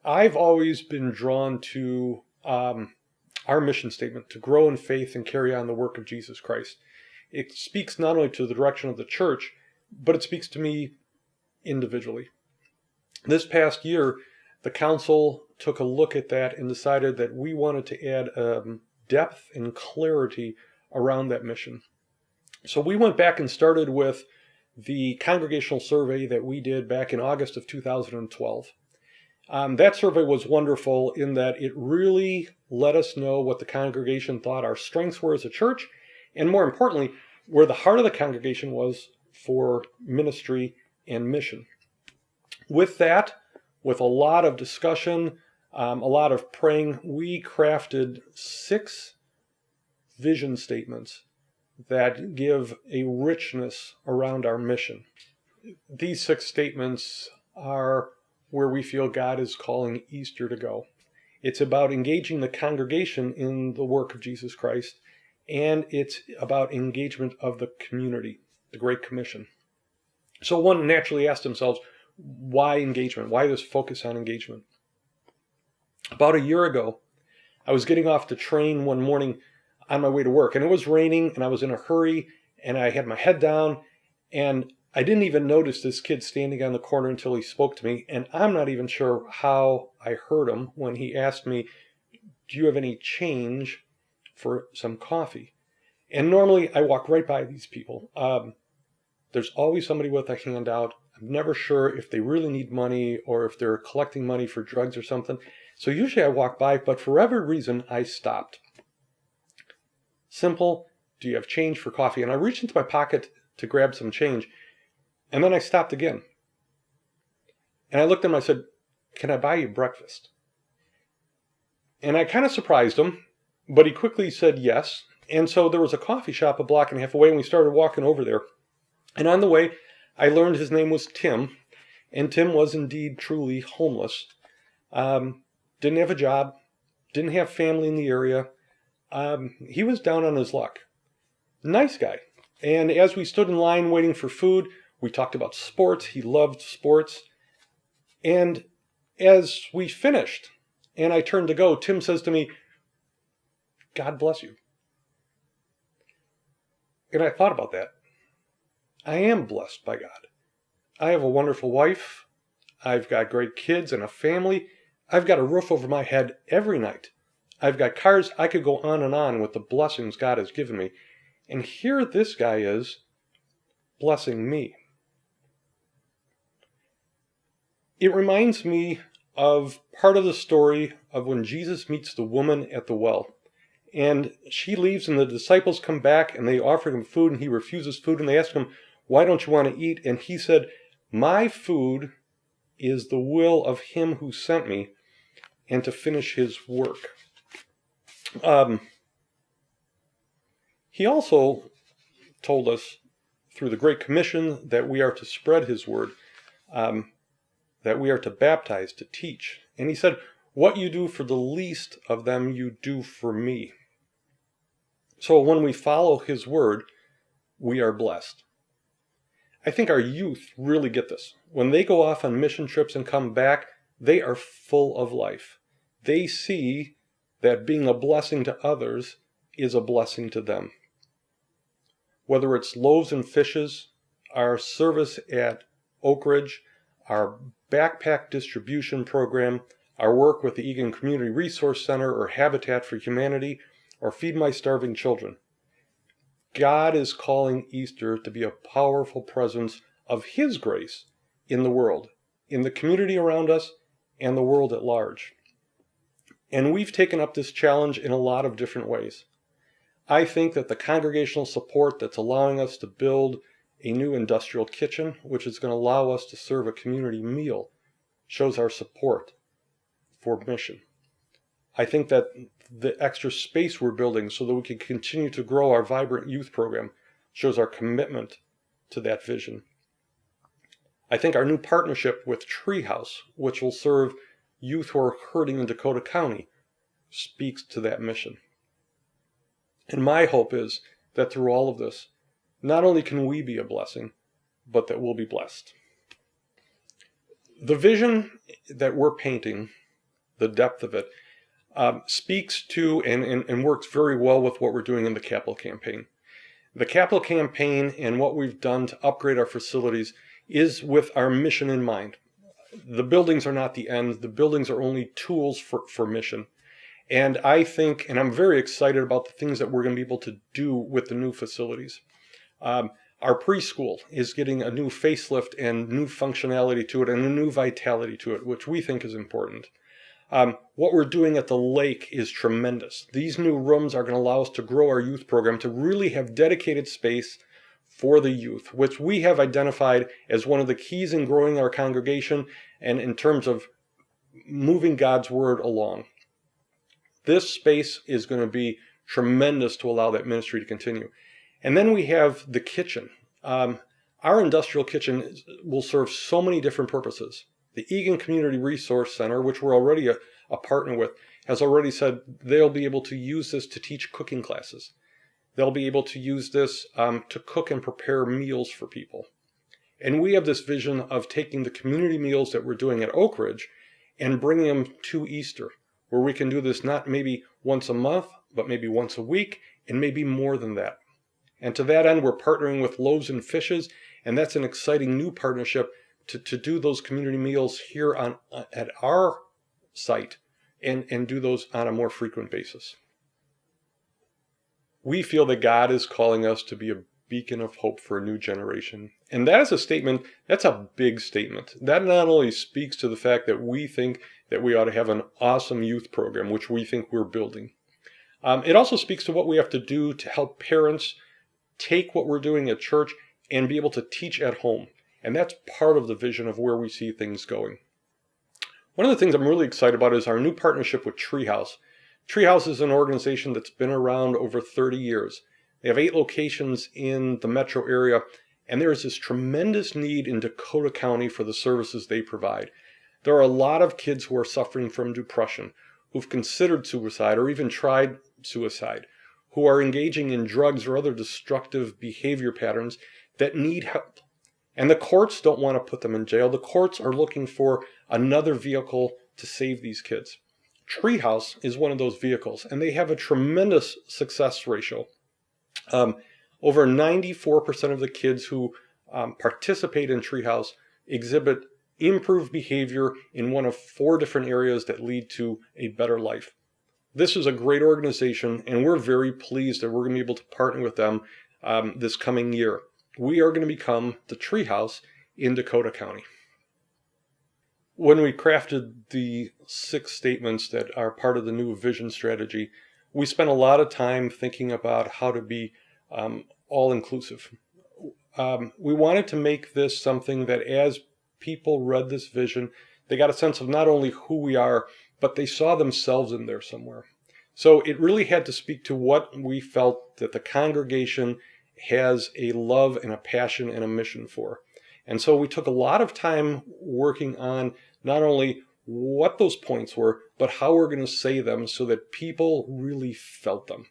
I've always been drawn to our mission statement, to grow in faith and carry on the work of Jesus Christ. It speaks not only to the direction of the church, but it speaks to me individually. This past year, the council took a look at that and decided that we wanted to add depth and clarity around that mission. So we went back and started with the congregational survey that we did back in August of 2012. That survey was wonderful in that it really let us know what the congregation thought our strengths were as a church, and more importantly, where the heart of the congregation was for ministry and mission. With that, with a lot of discussion, a lot of praying, we crafted 6 vision statements that give a richness around our mission. These 6 statements are where we feel God is calling Easter to go. It's about engaging the congregation in the work of Jesus Christ, and it's about engagement of the community, the Great Commission. So one naturally asked themselves, why engagement? Why this focus on engagement? About a year ago, I was getting off the train one morning on my way to work, and it was raining, and I was in a hurry, and I had my head down, and I didn't even notice this kid standing on the corner until he spoke to me, and I'm not even sure how I heard him when he asked me, do you have any change for some coffee? And normally I walk right by these people. There's always somebody with a handout. I'm never sure if they really need money or if they're collecting money for drugs or something. So usually I walk by, but for every reason I stopped. Simple, do you have change for coffee? And I reached into my pocket to grab some change. And then I stopped again. And I looked at him and I said, can I buy you breakfast? And I kind of surprised him, but he quickly said yes. And so there was a coffee shop a block and a half away, and we started walking over there. And on the way, I learned his name was Tim. And Tim was indeed truly homeless. Didn't have a job, didn't have family in the area. He was down on his luck. Nice guy. And as we stood in line waiting for food, we talked about sports. He loved sports. And as we finished and I turned to go, Tim says to me, God bless you. And I thought about that. I am blessed by God. I have a wonderful wife. I've got great kids and a family. I've got a roof over my head every night. I've got cars. I could go on with the blessings God has given me. And here this guy is blessing me. It reminds me of part of the story of when Jesus meets the woman at the well. And she leaves and the disciples come back and they offer him food and he refuses food. And they ask him, why don't you want to eat? And he said, my food is the will of him who sent me and to finish his work. He also told us through the Great Commission that we are to spread his word, that we are to baptize, to teach. And he said, what you do for the least of them, you do for me. So when we follow his word, we are blessed. I think our youth really get this. When they go off on mission trips and come back, they are full of life. They see that being a blessing to others is a blessing to them. Whether it's loaves and fishes, our service at Oak Ridge, our backpack distribution program, our work with the Egan Community Resource Center or Habitat for Humanity, or Feed My Starving Children. God is calling Easter to be a powerful presence of his grace in the world, in the community around us, and the world at large. And we've taken up this challenge in a lot of different ways. I think that the congregational support that's allowing us to build a new industrial kitchen, which is going to allow us to serve a community meal, shows our support for mission. I think that the extra space we're building so that we can continue to grow our vibrant youth program shows our commitment to that vision. I think our new partnership with Treehouse, which will serve youth who are hurting in Dakota County, speaks to that mission. And my hope is that through all of this, not only can we be a blessing, but that we'll be blessed. The vision that we're painting the depth of it, speaks to and works very well with what we're doing in the capital campaign. The capital campaign and what we've done to upgrade our facilities is with our mission in mind. The buildings are not the end. The buildings are only tools for mission. And I think, and I'm very excited about the things that we're going to be able to do with the new facilities. Our preschool is getting a new facelift and new functionality to it and a new vitality to it, which we think is important. What we're doing at the lake is tremendous. These new rooms are going to allow us to grow our youth program, to really have dedicated space for the youth, which we have identified as one of the keys in growing our congregation and in terms of moving God's word along. This space is going to be tremendous to allow that ministry to continue. And then we have the kitchen. Our industrial kitchen will serve so many different purposes. The Egan Community Resource Center, which we're already a partner with, has already said they'll be able to use this to teach cooking classes. They'll be able to use this to cook and prepare meals for people. And we have this vision of taking the community meals that we're doing at Oak Ridge and bringing them to Easter, where we can do this not maybe once a month, but maybe once a week, and maybe more than that. And to that end, we're partnering with Loaves and Fishes, and that's an exciting new partnership to do those community meals here at our site and do those on a more frequent basis. We feel that God is calling us to be a beacon of hope for a new generation. And that is a statement, that's a big statement. That not only speaks to the fact that we think that we ought to have an awesome youth program, which we think we're building. It also speaks to what we have to do to help parents take what we're doing at church and be able to teach at home. And that's part of the vision of where we see things going. One of the things I'm really excited about is our new partnership with Treehouse. Treehouse is an organization that's been around over 30 years. They have 8 locations in the metro area, and there is this tremendous need in Dakota County for the services they provide. There are a lot of kids who are suffering from depression, who've considered suicide or even tried suicide, who are engaging in drugs or other destructive behavior patterns that need help. And the courts don't want to put them in jail. The courts are looking for another vehicle to save these kids. Treehouse is one of those vehicles, and they have a tremendous success ratio. Over 94% of the kids who participate in Treehouse exhibit improved behavior in one of 4 different areas that lead to a better life. This is a great organization, and we're very pleased that we're going to be able to partner with them this coming year. We are going to become the Treehouse in Dakota County. When we crafted the 6 statements that are part of the new vision strategy, we spent a lot of time thinking about how to be all-inclusive. We wanted to make this something that as people read this vision, they got a sense of not only who we are, but they saw themselves in there somewhere. So it really had to speak to what we felt that the congregation has a love and a passion and a mission for. And so we took a lot of time working on not only what those points were, but how we're going to say them so that people really felt them.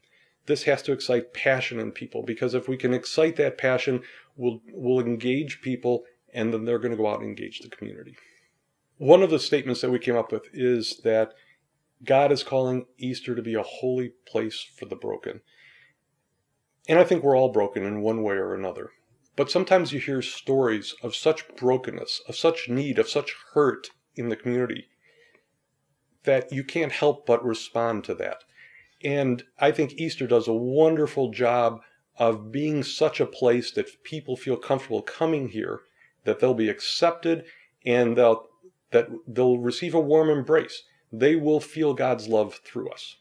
This has to excite passion in people, because if we can excite that passion, we'll engage people, and then they're going to go out and engage the community. One of the statements that we came up with is that God is calling Easter to be a holy place for the broken. And I think we're all broken in one way or another. But sometimes you hear stories of such brokenness, of such need, of such hurt in the community that you can't help but respond to that. And I think Easter does a wonderful job of being such a place that people feel comfortable coming here, that they'll be accepted, and that they'll receive a warm embrace. They will feel God's love through us.